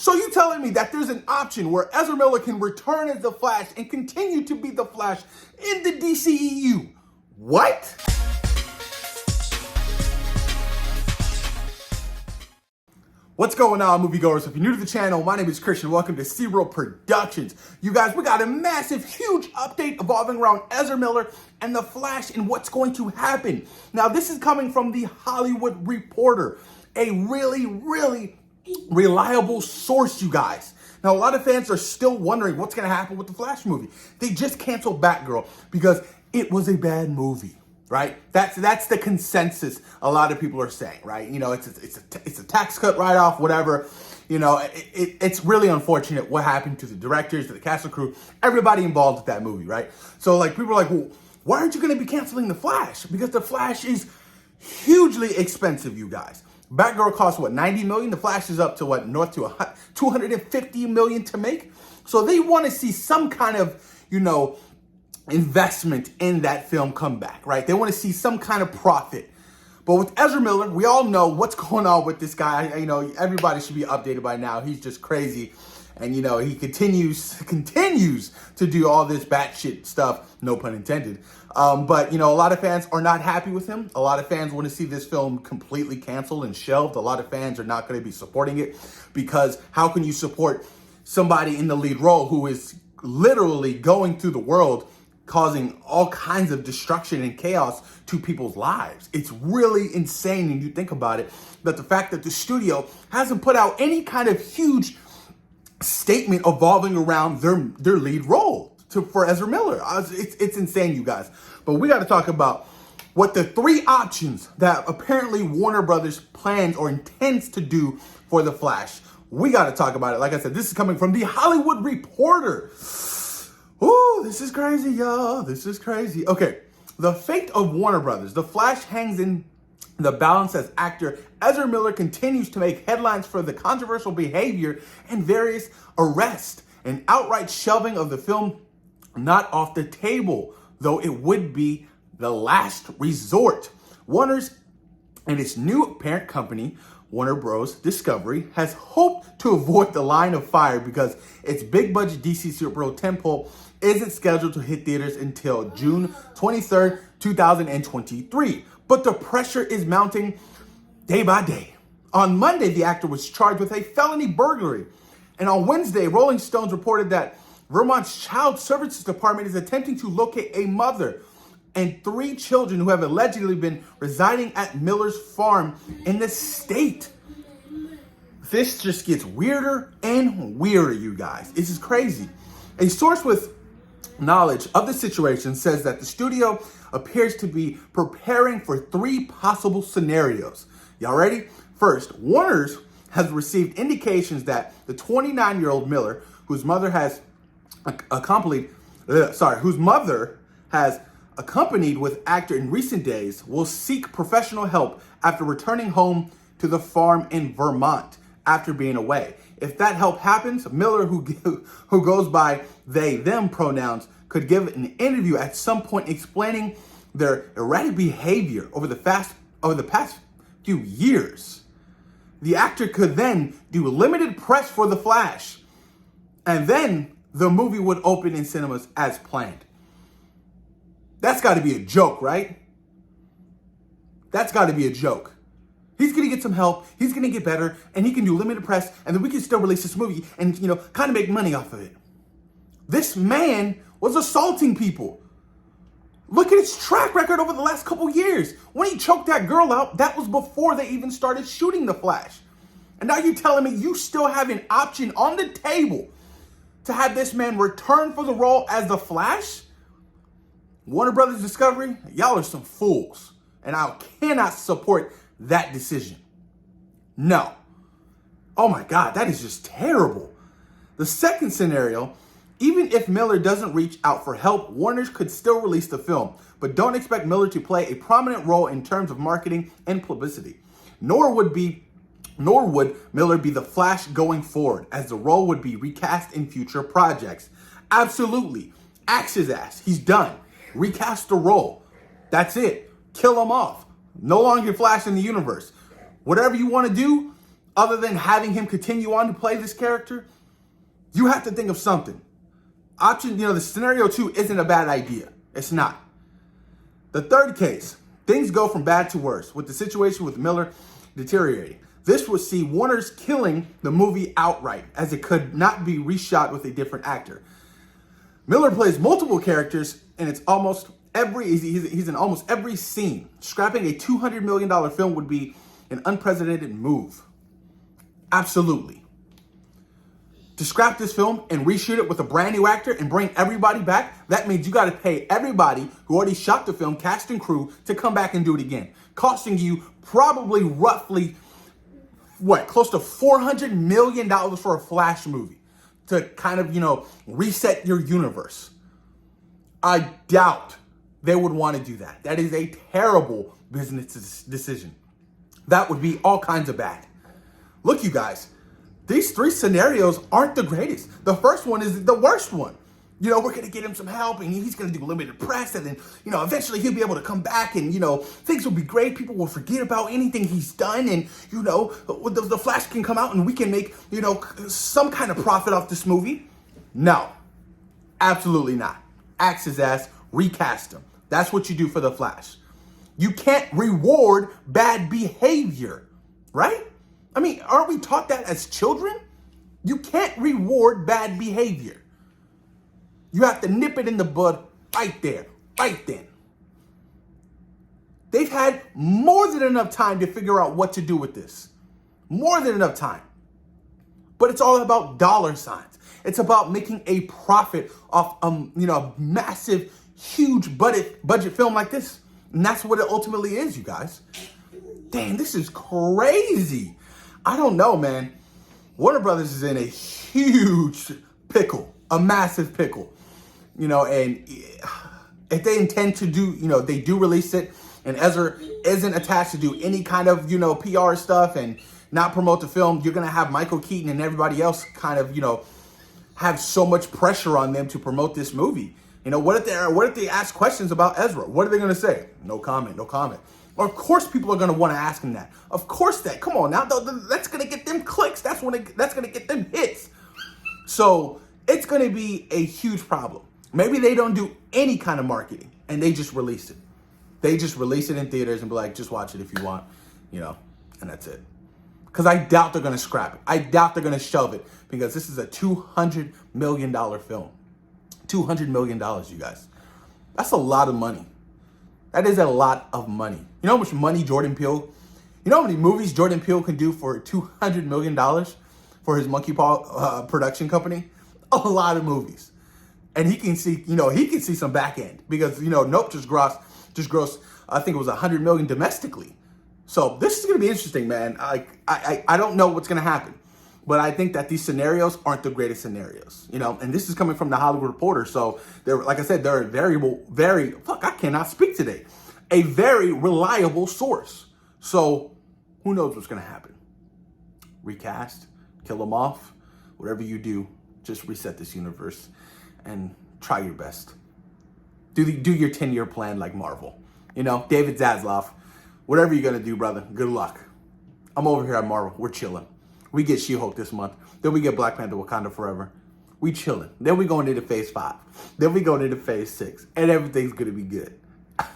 So you telling me that there's an option where Ezra Miller can return as the Flash and continue to be the Flash in the DCEU? What? What's going on, moviegoers? If you're new to the channel, my name is Christian. Welcome to Zero Productions. You guys, we got a massive, huge update evolving around Ezra Miller and the Flash and what's going to happen. Now, this is coming from The Hollywood Reporter, a really reliable source, you guys. Now, a lot of fans are still wondering what's going to happen with the Flash movie. They just canceled Batgirl because it was a bad movie. Right? That's the consensus a lot of people are saying, right? You know, it's a tax cut write-off, whatever. You know, it's really unfortunate what happened to the directors, to the cast and crew, everybody involved with that movie, right? So, like, people are like, well, why aren't you going to be canceling The Flash? Because The Flash is hugely expensive, you guys. Batgirl costs, what, $90 million? The Flash is up to, what, north to $250 million to make? So they want to see some kind of, you know, investment in that film come back, right? They want to see some kind of profit. But with Ezra Miller, we all know what's going on with this guy. You know, everybody should be updated by now. He's just crazy. And, you know, he continues to do all this batshit stuff, no pun intended. But, you know, a lot of fans are not happy with him. A lot of fans want to see this film completely canceled and shelved. A lot of fans are not going to be supporting it because how can you support somebody in the lead role who is literally going through the world causing all kinds of destruction and chaos to people's lives? It's really insane when you think about it, that the fact that the studio hasn't put out any kind of huge statement evolving around their lead role for Ezra Miller. It's insane, you guys. But we got to talk about what the three options that apparently Warner Brothers plans or intends to do for The Flash. We got to talk about it. Like I said, this is coming from The Hollywood Reporter. Ooh, this is crazy, y'all. This is crazy. Okay, the fate of Warner Brothers. The Flash hangs in the balance as actor Ezra Miller continues to make headlines for the controversial behavior and various arrests and outright shelving of the film not off the table, though it would be the last resort. Warner's and its new parent company, Warner Bros. Discovery, has hoped to avoid the line of fire because its big budget DC superhero tentpole isn't scheduled to hit theaters until June 23rd, 2023. But the pressure is mounting day by day. On Monday, the actor was charged with a felony burglary. And on Wednesday, Rolling Stones reported that Vermont's Child Services Department is attempting to locate a mother and 3 children who have allegedly been residing at Miller's farm in the state. This just gets weirder and weirder, you guys. This is crazy. A source with knowledge of the situation says that the studio appears to be preparing for 3 possible scenarios. Y'all ready? First, Warner's has received indications that the 29-year-old Miller, whose mother has accompanied with actor in recent days, will seek professional help after returning home to the farm in Vermont after being away. If that help happens, Miller, who goes by they, them pronouns, could give an interview at some point explaining their erratic behavior over the past few years. The actor could then do limited press for The Flash, and then the movie would open in cinemas as planned. That's got to be a joke, right? That's got to be a joke. He's going to get some help, he's going to get better, and he can do limited press, and then we can still release this movie and, you know, kind of make money off of it. This man was assaulting people. Look at his track record over the last couple years. When he choked that girl out, that was before they even started shooting The Flash. And now you're telling me you still have an option on the table to have this man return for the role as The Flash? Warner Brothers Discovery, y'all are some fools. And I cannot support that decision. No. Oh my God, that is just terrible. The second scenario, even if Miller doesn't reach out for help, Warner could still release the film, but don't expect Miller to play a prominent role in terms of marketing and publicity. Nor would Miller be the Flash going forward, as the role would be recast in future projects. Absolutely. Axe his ass. He's done. Recast the role. That's it. Kill him off. No longer Flash in the universe. Whatever you want to do, other than having him continue on to play this character, you have to think of something. Option, the scenario 2 isn't a bad idea. It's not. The third case, things go from bad to worse with the situation with Miller deteriorating. This would see Warner's killing the movie outright, as it could not be reshot with a different actor. Miller plays multiple characters, and it's almost he's in almost every scene. Scrapping a $200 million film would be an unprecedented move. Absolutely. To scrap this film and reshoot it with a brand new actor and bring everybody back, that means you got to pay everybody who already shot the film, cast and crew, to come back and do it again. Costing you probably roughly, close to $400 million for a Flash movie to kind of, reset your universe. I doubt they would want to do that. That is a terrible business decision. That would be all kinds of bad. Look, you guys, these 3 scenarios aren't the greatest. The first one is the worst one. We're going to get him some help, and he's going to do limited press, and then, eventually he'll be able to come back, and, things will be great. People will forget about anything he's done, and, the Flash can come out, and we can make, some kind of profit off this movie. No, absolutely not. Axe his ass, recast him. That's what you do for the Flash. You can't reward bad behavior, right? I mean, aren't we taught that as children? You can't reward bad behavior. You have to nip it in the bud right there, right then. They've had more than enough time to figure out what to do with this. More than enough time. But it's all about dollar signs. It's about making a profit off, a massive, huge budget film like this. And that's what it ultimately is, you guys. Dang, this is crazy. I don't know, man. Warner Brothers is in a huge pickle, a massive pickle. And if they intend to do, they do release it, and Ezra isn't attached to do any kind of, PR stuff and not promote the film, you're going to have Michael Keaton and everybody else kind of, have so much pressure on them to promote this movie. What if they ask questions about Ezra? What are they going to say? No comment, no comment. Or of course people are going to want to ask him that. Of course that. Come on now. That's going to get them clicks. That's going to get them hits. So it's going to be a huge problem. Maybe they don't do any kind of marketing and they just release it. They just release it in theaters and be like, just watch it if you want, and that's it. Because I doubt they're going to scrap it. I doubt they're going to shelve it because this is a $200 million film. $200 million, you guys. That's a lot of money. That is a lot of money. You know how much money Jordan Peele, how many movies Jordan Peele can do for $200 million for his Monkey Paw production company? A lot of movies. And he can see, he can see some back end because, Nope just grossed, I think it was $100 million domestically. So this is going to be interesting, man. I don't know what's going to happen. But I think that these scenarios aren't the greatest scenarios, and this is coming from the Hollywood Reporter. So they're, like I said, they're I cannot speak today. A very reliable source. So who knows what's going to happen? Recast, kill them off, whatever you do, just reset this universe and try your best. Do your 10-year plan like Marvel. David Zaslav, whatever you're going to do, brother, good luck. I'm over here at Marvel. We're chilling. We get She-Hulk this month. Then we get Black Panther Wakanda Forever. We chilling. Then we going into phase 5. Then we going into phase 6. And everything's going to be good.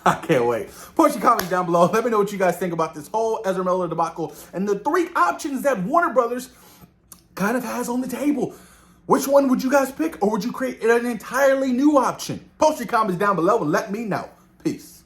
I can't wait. Post your comments down below. Let me know what you guys think about this whole Ezra Miller debacle and the 3 options that Warner Brothers kind of has on the table. Which one would you guys pick? Or would you create an entirely new option? Post your comments down below and let me know. Peace.